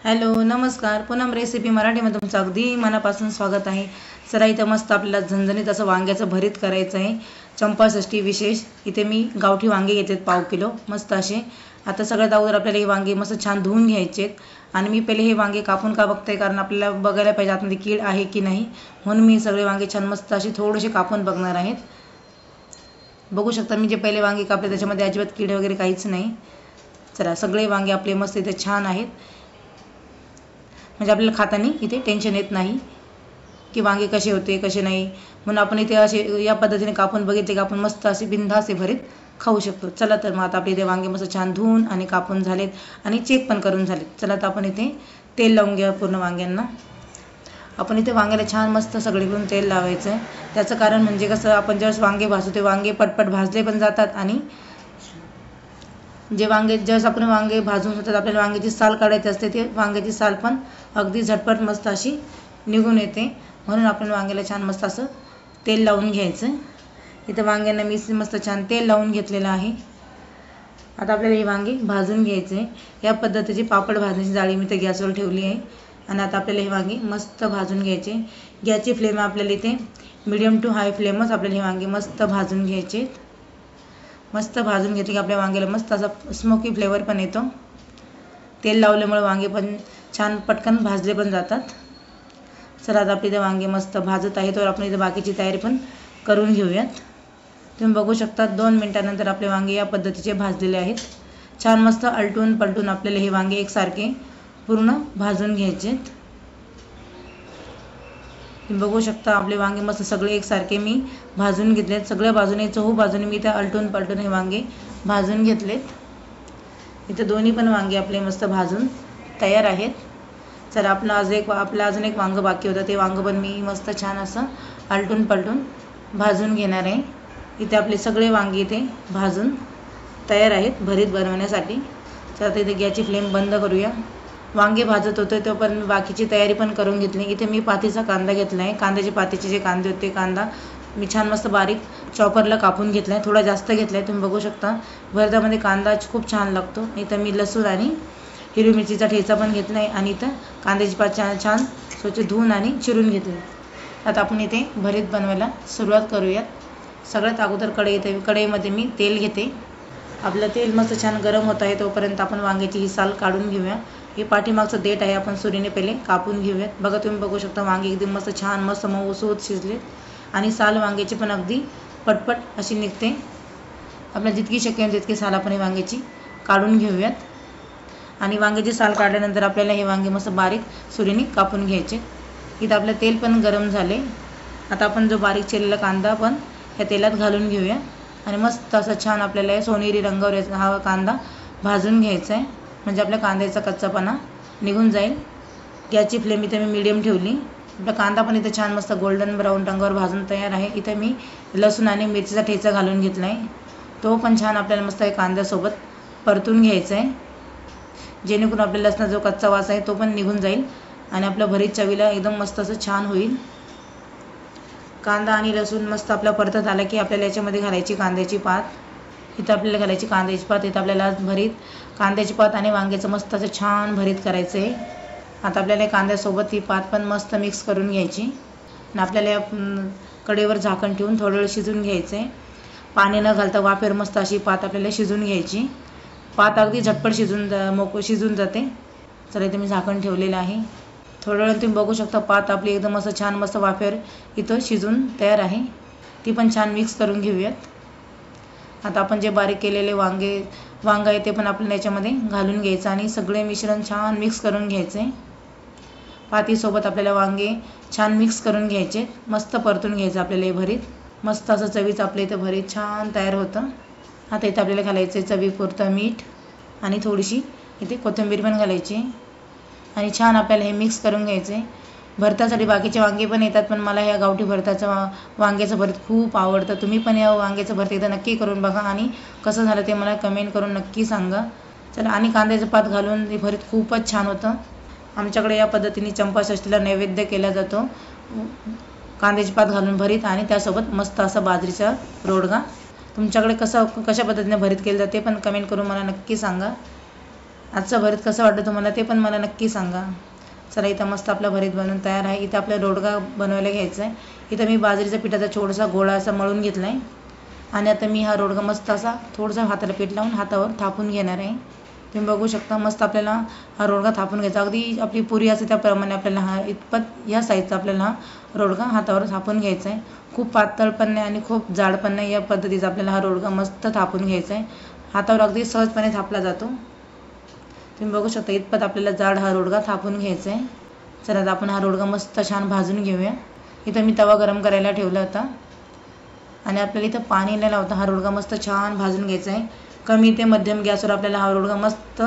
Hello नमस्कार Poonam recipe मराठीमध्ये तुमचं अगदी मनापासून स्वागत आहे। चला इथं मस्त आपल्याला झणझणीत असं वांग्याचं भरीत करायचं आहे। चंपाषष्ठी विशेष इथे मी गावठी वांगे घेतलेत पाव किलो मस्त असे। आता सगळ्यात अगोदर आपल्याला हे वांगे मस्त छान धुवून घ्यायचे आणि मी पहिले हे वांगे कापून का बघते कारण आपल्याला बघायला पाहिजे आतमध्ये कीड आहे की नाही, म्हणून मी सगळे वांगे छान मस्त असे थोडेसे कापून बघणार आहेत। बघू शकता मी जे पहिले वांगे कापले त्याच्यामध्ये अजिबात कीड वगैरे काहीच नाही। चला सगळे वांगे आपले मस्त इथे छान आहेत, म्हणजे आपल्याला खाताना इथे टेन्शन येत नाही की वांगे कसे होते कसे नाही, म्हणून आपण इथे असे या पद्धतीने कापून बघितले की आपण मस्त असे बिनधास्त भरीत खाऊ शकतो। चला तर मग आता आपले इथे वांगे मस्त छान धुवून आणि कापून झालेत आणि चेक पण करून झालेत। चला तर आपण इथे तेल लावून घ्या पूर्ण वांग्यांना। आपण इथे वांग्याला छान मस्त सगळीकडून तेल लावायचं आहे। त्याचं कारण म्हणजे कसं आपण ज्यावेळेस वांगे भाजतो ते वांगे पटपट भाजले पण जातात आणि जे वांगे ज्यावेळेस आपण वांगे भाजून होतात आपल्याला वांग्याची साल काढायची असते ते वांग्याची साल पण अगदी झटपट मस्त अशी निघून येते, म्हणून आपण वांग्याला छान मस्त असं तेल लावून घ्यायचं। इथं वांग्यांना मी मस्त छान तेल लावून घेतलेलं आहे। आता आपल्याला ही वांगी भाजून घ्यायचे। या पद्धतीची पापड भाजण्याची जाळी मी इथे गॅसवर ठेवली आहे आणि आता आपल्याला ही वांगी मस्त भाजून घ्यायचे। गॅसची फ्लेम आपल्याला इथे मीडियम टू हाय फ्लेमच आपल्याला ही वांगी मस्त भाजून घ्यायचे। मस्त भाजून घेतली की आपल्या वांग्याला मस्त असा स्मोकी फ्लेवर पण येतो। तेल लावल्यामुळे वांगे पण छान पटकन भाजले पण जातात। चला आता आपली इथे वांगे मस्त भाजत आहे तर आपण इथे बाकीची तयारी पण करून घेऊयात। तुम्ही बघू शकता 2 मिनिटांनंतर आपले वांगे या पद्धतीचे भाजलेले आहेत। छान मस्त आलटून पलटून आपल्याला हे वांगे एकसारखे पूर्ण भाजून घ्यायचेत। तुम्ही बघू शकता आपले वांगे मस्त सगळे एकसारखे मी भाजून घेतलेत। सगळ्या बाजूने चहू बाजूने मी इथे आलटून पलटून हे वांगे भाजून घेतलेत। इथे दोन्ही पण वांगे आपले मस्त भाजून तयार आहेत। चला आपलं अजून एक वांगं बाकी होतं ते वांगं पण मी मस्त छान असं आलटून पलटून भाजून घेणार आहे। इथे आपले सगळे वांगे इथे भाजून तयार आहेत भरीत बनवण्यासाठी। चला इथे गॅसची फ्लेम बंद करूया। वांगे भाजत होते तोपर्यंत मी बाकीची तयारी पण करून घेतली। इथे मी पातीचा कांदा घेतला आहे। कांद्याचे पातीचे जे कांदे होते कांदा मी छान मस्त बारीक चॉपरला कापून घेतला आहे, थोडा जास्त घेतला आहे। तुम्ही बघू शकता भरतामध्ये कांदा खूप छान लागतो। इथं मी लसूण आणि हिरवी मिरचीचा ठेचा पण घेतला आहे आणि इथं कांद्याची पात छान स्वच्छ धुवून आणि चिरून घेतली। आता आपण इथे भरीत बनवायला सुरुवात करूयात। सगळ्यात अगोदर कढईमध्ये मी तेल घेते। आपलं तेल मस्त छान गरम होत आहे तोपर्यंत आपण वांग्याची ही साल काढून घेऊया। हे पाठीमागचं देठ आहे आपण सुरीने पहिले कापून घेऊयात। बघा तुम्ही बघू शकता वांगे एकदम मस्त छान मस्त मऊसूत शिजले आणि साल वांग्याची पण अगदी पटपट अशी निघते। आपल्याला जितकी शक्य होईल तितकी साल आपण वांग्याची काढून घेऊयात आणि वांग्याची साल काढल्यानंतर आपल्याला हे वांगे मस्त बारीक सुरीने कापून घ्यायचे। इथं आपलं तेल पण गरम झाले। आता आपण जो बारीक चिरलेला कांदा पण ह्या तेलात घालून घेऊया आणि मस्त असं छान आपल्याला सोनेरी रंगावर हा कांदा भाजून घ्यायचा आहे, म्हणजे आपल्या कांद्याचा कच्चापणा निघून जाईल। गॅसची फ्लेम इथे मी मीडियम ठेवली। आपला कांदा पण इथे छान मस्त गोल्डन ब्राऊन रंगावर भाजून तयार आहे। इथे मी लसूण आणि मिरचीचा ठेचा घालून घेतला आहे, तो पण छान आपल्याला मस्त कांद्यासोबत परतून घ्यायचा आहे, जेणेकरून आपल्या लसणाचा जो कच्चा वास आहे तो पण निघून जाईल आणि आपलं भरीत चवीला एकदम मस्त असं छान होईल। कांदा आणि लसूण मस्त आपला परतत आला की आपल्याला याच्यामध्ये घालायची कांद्याची पात। इथं आपल्याला घालायची कांद्याची पात। इथं आपल्याला भरीत कांद्याची पात आणि वांग्याचं मस्त असं छान भरीत करायचं आहे। आता आपल्याला कांद्यासोबत ही पात पण मस्त मिक्स करून घ्यायची आणि आपल्याला कढईवर झाकण ठेवून थोडा वेळ शिजून घ्यायचं आहे। पाणी न घालता वाफेवर मस्त अशी पात आपल्याला शिजून घ्यायची। पात अगदी झटपट शिजून जाते। चला इथे मी झाकण ठेवलेलं आहे। थोड्या वेळ तुम्ही बघू शकता पात आपली एकदम असं छान मस्त वाफेवर इथं शिजून तयार आहे। ती पण छान मिक्स करून घेऊयात। आता आपण जे बारीक केलेले वांग आहे ते पण आपल्याला याच्यामध्ये घालून घ्यायचं आणि सगळे मिश्रण छान मिक्स करून घ्यायचे। पातीसोबत आपल्याला वांगे छान मिक्स करून घ्यायचे, मस्त परतून घ्यायचं आपल्याला हे भरीत। मस्त असं चवीचं आपलं इथं भरीत छान तयार होतं। आता इथं आपल्याला घालायचं आहे चवीपुरतं मीठ आणि थोडीशी इथे कोथिंबीर पण घालायची आणि छान आपल्याला हे मिक्स करून घ्यायचं आहे। भरतासाठी बाकीचे वांगे पण येतात, पण मला या गावठी भरताचं वांग्याचं भरीत खूप आवडतं। तुम्ही पण या वांग्याचं भरीत एकदा नक्की करून बघा आणि कसं झालं ते मला कमेंट करून नक्की सांगा। चला आणि कांद्याचं पात घालून हे भरीत खूपच छान होतं। आमच्याकडे या पद्धतीने चंपाषष्ठीला नैवेद्य केला जातो, कांद्याची पात घालून भरीत आणि त्यासोबत मस्त असा बाजरीचा रोडगा। तुमच्याकडे कशा पद्धतीने भरीत केलं जाते पण कमेंट करून मला नक्की सांगा। आजचं भरीत कसं वाटतं तुम्हाला ते पण मला नक्की सांगा. चला इथं मस्त आपला भरीत बनवून तयार आहे. इथं आपल्याला रोडगा बनवायला घ्यायचा आहे. इथं मी बाजरीच्या पिठाचा छोटासा गोळा असा मळून घेतला आहे आणि आता मी हा रोडगा मस्त असा थोडंसं हाताला पीठ लावून हातावर थापून घेणार आहे. तुम्ही बघू शकता मस्त आपल्याला हा रोडगा थापून घ्यायचा. अगदी आपली पुरी असते त्याप्रमाणे आपल्याला हा इतपत या साईजचा आपल्याला हा रोडगा हातावर थापून घ्यायचा आहे. खूप पातळ पण नाही आणि खूप जाड पण नाही, या पद्धतीचा आपल्याला हा रोडगा मस्त थापून घ्यायचा आहे. हातावर अगदी सहजपणे थापला जातो. तुम्ही बघू शकता इतपत आपल्याला जाड हा रोडगा थापून घ्यायचा आहे. चला आता आपण हा रोडगा मस्त छान भाजून घेऊया. इथं मी तवा गरम करायला ठेवला होता आणि आपल्याला इथं पाणी न लावता हा रोडगा मस्त छान भाजून घ्यायचा आहे. कमी ते मध्यम गॅसवर आपल्याला हा रोडगा मस्त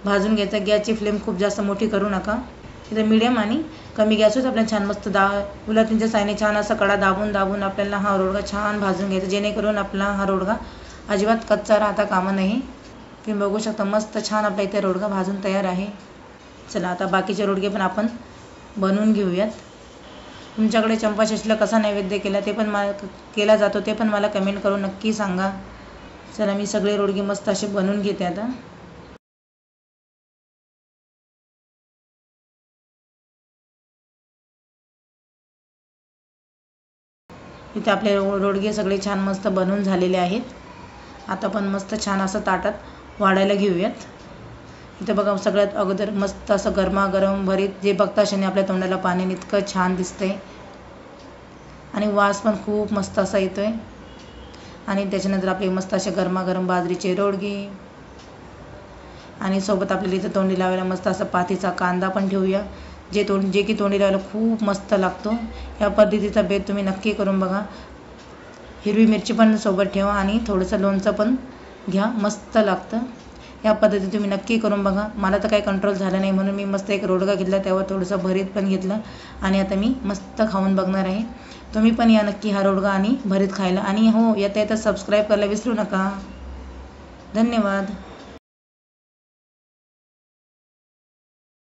भाजून घ्यायचा. गॅसची फ्लेम खूप जास्त मोठी करू नका. इथं मीडियम आणि कमी गॅसवर आपल्याला छान मस्त उलटणीच्या साहाय्याने छान असा कडा दाबून दाबून आपल्याला हा रोडगा छान भाजून घ्यायचा, जेणेकरून आपला हा रोडगा अजिबात कच्चा राहता कामा नये. तुम्ही बघू शकता मस्त छान आपला इथे रोडगा भाजून तयार आहे. चला आता बाकीचे रोडगे पण आपण बनवून घेऊयात. तुमच्याकडे चंपाषष्ठीला कसा नैवेद्य केला जातो ते पण मला कमेंट करून नक्की सांगा. चला मी सगळे रोडगे मस्त असे बनवून घेते आता. इथे आपले रोडगे सगळे छान मस्त बनवून झालेले आहेत. आता आपण मस्त छान असं ताटात वाढायला घेऊयात. इथं बघा सगळ्यात अगोदर मस्त असं गरमागरम भरीत जे बघता क्षणी आपल्या तोंडाला पाणी इतकं छान दिसतंय आणि वास पण खूप मस्त असा येतोय. आणि त्याच्यानंतर आपले मस्त असे गरमागरम बाजरीचे रोडगे आणि सोबत आपल्याला इथं तोंडी लावायला मस्त असा पातीचा कांदा पण ठेवूया, जे की तोंडी लावायला खूप मस्त लागतो. या पद्धतीचा बेत तुम्ही नक्की करून बघा. हिरवी मिरची पण सोबत ठेवा आणि थोडंसं लोणचं पण घ्या, मस्त लागतं. या पद्धतीने तुम्ही नक्की करून बघा. मला तर काही कंट्रोल झालं नाही म्हणून मी मस्त एक रोडगा घेतला, त्यावर थोडंसं भरीत पण घेतलं आणि आता मी मस्त खाऊन बघणार आहे. तुम्ही पण या नक्की हा रोडगा आणि भरीत खायला. आणि हो, येता येता सबस्क्राईब करायला विसरू नका. धन्यवाद.